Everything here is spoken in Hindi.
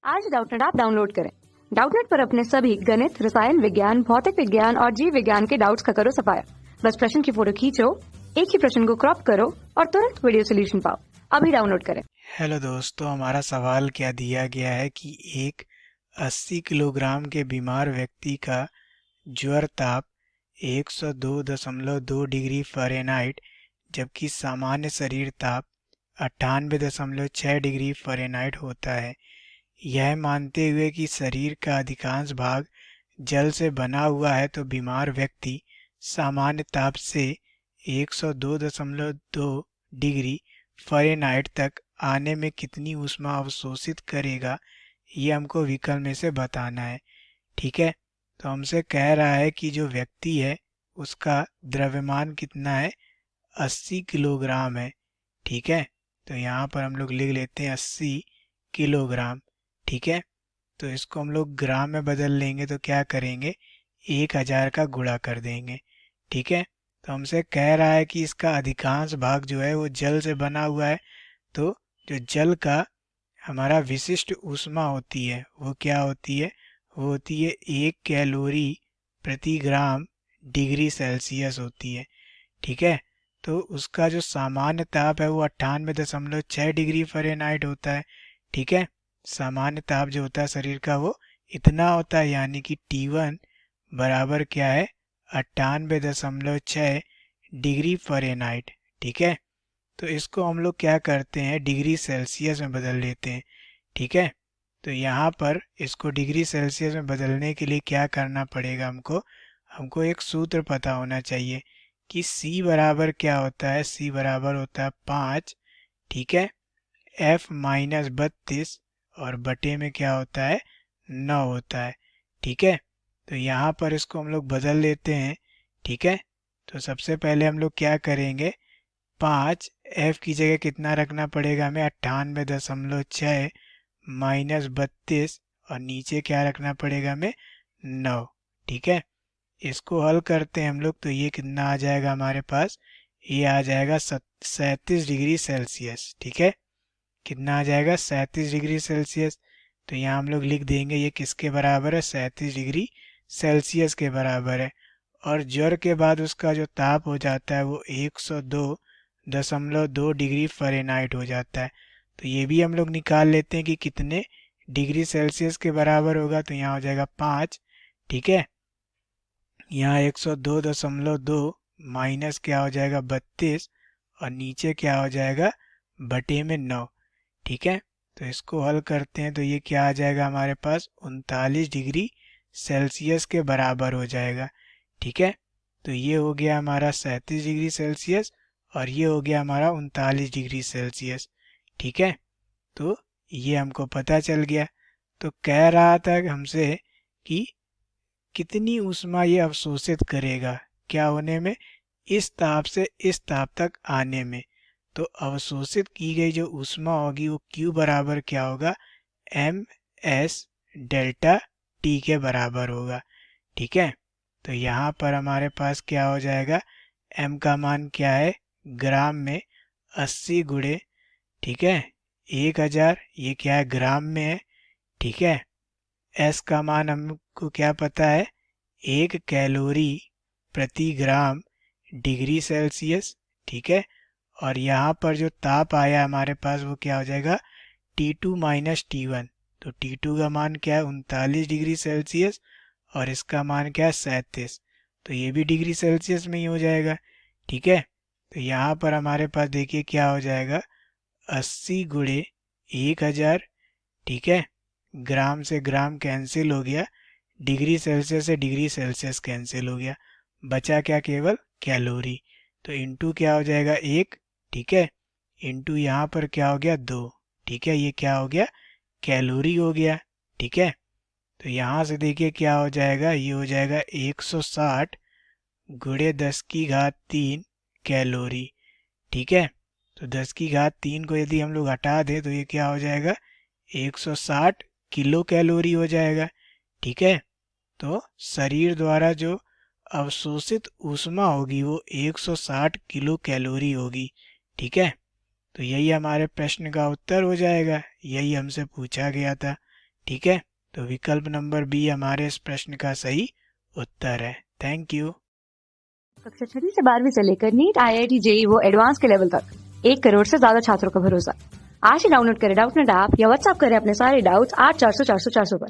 आज डाउटनेट ऐप डाउनलोड करें। डाउटनेट पर अपने सभी गणित, रसायन विज्ञान, भौतिक विज्ञान और जीव विज्ञान के डाउट्स का करो सफाया। बस प्रश्न की फोटो खींचो, एक ही प्रश्न को क्रॉप करो और तुरंत वीडियो सोल्यूशन पाओ। अभी डाउनलोड करें। हेलो दोस्तों, हमारा सवाल क्या दिया गया है कि एक 80 किलोग्राम के बीमार व्यक्ति का ज्वर ताप 102.2 डिग्री फ़ारेनहाइट जबकि सामान्य शरीर ताप 98.6 डिग्री फ़ारेनहाइट होता है। यह मानते हुए कि शरीर का अधिकांश भाग जल से बना हुआ है तो बीमार व्यक्ति सामान्य ताप से 102.2 डिग्री फ़ारेनहाइट तक आने में कितनी ऊष्मा अवशोषित करेगा, ये हमको विकल्प में से बताना है। ठीक है, तो हमसे कह रहा है कि जो व्यक्ति है उसका द्रव्यमान कितना है, 80 किलोग्राम है। ठीक है, तो यहाँ पर हम लोग लिख लेते हैं 80 किलोग्राम। ठीक है, तो इसको हम लोग ग्राम में बदल लेंगे तो क्या करेंगे, 1000 का गुणा कर देंगे। ठीक है, तो हमसे कह रहा है कि इसका अधिकांश भाग जो है वो जल से बना हुआ है, तो जो जल का हमारा विशिष्ट ऊष्मा होती है वो क्या होती है, वो होती है 1 कैलोरी प्रति ग्राम डिग्री सेल्सियस होती है। ठीक है, तो उसका जो सामान्य ताप है वो 98.6 डिग्री फ़ारेनहाइट होता है। ठीक है, सामान्य ताप जो होता है शरीर का वो इतना होता है, यानी कि T1 बराबर क्या है, 98.6 डिग्री फ़ारेनहाइट। ठीक है, तो इसको हम लोग क्या करते हैं, डिग्री सेल्सियस में बदल लेते हैं। ठीक है, तो यहाँ पर इसको डिग्री सेल्सियस में बदलने के लिए क्या करना पड़ेगा, हमको हमको एक सूत्र पता होना चाहिए कि C बराबर क्या होता है। C बराबर होता है 5। ठीक है, F-32 और बटे में क्या होता है, 9 होता है। ठीक है, तो यहाँ पर इसको हम लोग बदल लेते हैं। ठीक है, तो सबसे पहले हम लोग क्या करेंगे, 5 F की जगह कितना रखना पड़ेगा हमें, 98.6 माइनस 32 और नीचे क्या रखना पड़ेगा हमें, 9। ठीक है, इसको हल करते हैं हम लोग तो ये कितना आ जाएगा हमारे पास, ये आ जाएगा 37 डिग्री सेल्सियस। ठीक है, कितना आ जाएगा, 37 डिग्री सेल्सियस। तो यहाँ हम लोग लिख देंगे ये किसके बराबर है, 37 डिग्री सेल्सियस के बराबर है। और ज्वर के बाद उसका जो ताप हो जाता है वो 102.2 डिग्री फ़ारेनहाइट हो जाता है। तो ये भी हम लोग निकाल लेते हैं कि कितने डिग्री सेल्सियस के बराबर होगा, तो यहाँ हो जाएगा 5। ठीक है, यहाँ 102.2 माइनस क्या हो जाएगा 32 और नीचे क्या हो जाएगा बटे में 9। ठीक है, तो इसको हल करते हैं तो ये क्या आ जाएगा हमारे पास, 39 डिग्री सेल्सियस के बराबर हो जाएगा। ठीक है, तो ये हो गया हमारा 37 डिग्री सेल्सियस और ये हो गया हमारा 39 डिग्री सेल्सियस। ठीक है, तो ये हमको पता चल गया। तो कह रहा था हमसे कि कितनी ऊष्मा ये अवशोषित करेगा, क्या होने में, इस ताप से इस ताप तक आने में। तो अवशोषित की गई जो ऊष्मा होगी वो Q बराबर क्या होगा, MS डेल्टा T के बराबर होगा। ठीक है, तो यहाँ पर हमारे पास क्या हो जाएगा, M का मान क्या है, ग्राम में 80 गुणे, ठीक है, 1000, ये क्या है, ग्राम में है। ठीक है, S का मान हमको क्या पता है, 1 कैलोरी प्रति ग्राम डिग्री सेल्सियस। ठीक है, और यहाँ पर जो ताप आया हमारे पास वो क्या हो जाएगा, T2 माइनस T1। तो T2 का मान क्या है, 39 डिग्री सेल्सियस और इसका मान क्या है, 37। तो ये भी डिग्री सेल्सियस में ही हो जाएगा। ठीक है, तो यहाँ पर हमारे पास देखिए क्या हो जाएगा, 80 गुणे 1000। ठीक है, ग्राम से ग्राम कैंसिल हो गया, डिग्री सेल्सियस से डिग्री सेल्सियस कैंसिल हो गया, बचा क्या, केवल कैलोरी। तो इंटू क्या हो जाएगा, 1। ठीक है, इंटू यहाँ पर क्या हो गया, 2। ठीक है, ये क्या हो गया, कैलोरी हो गया। ठीक है, तो यहाँ से देखिए क्या हो जाएगा, ये हो जाएगा 160 गुणे 10 की घात 3 कैलोरी। ठीक है, तो 10 की घात 3 को यदि हम लोग हटा दें तो ये क्या हो जाएगा, 160 किलो कैलोरी हो जाएगा। ठीक है, तो शरीर द्वारा जो अवशोषित ऊष्मा होगी वो 160 किलो कैलोरी होगी। ठीक है, तो यही हमारे प्रश्न का उत्तर हो जाएगा, यही हमसे पूछा गया था। ठीक है, तो विकल्प नंबर बी हमारे इस प्रश्न का सही उत्तर है। Thank you. कक्षा 6 से 12वीं से लेकर नीट, IIT, JEE वो एडवांस के लेवल तक 1 करोड़ से ज्यादा छात्रों का भरोसा। आज ही डाउनलोड करें डाउटनेट ऐप या व्हाट्सएप करें अपने सारे डाउट्स 8400 400 400 पर।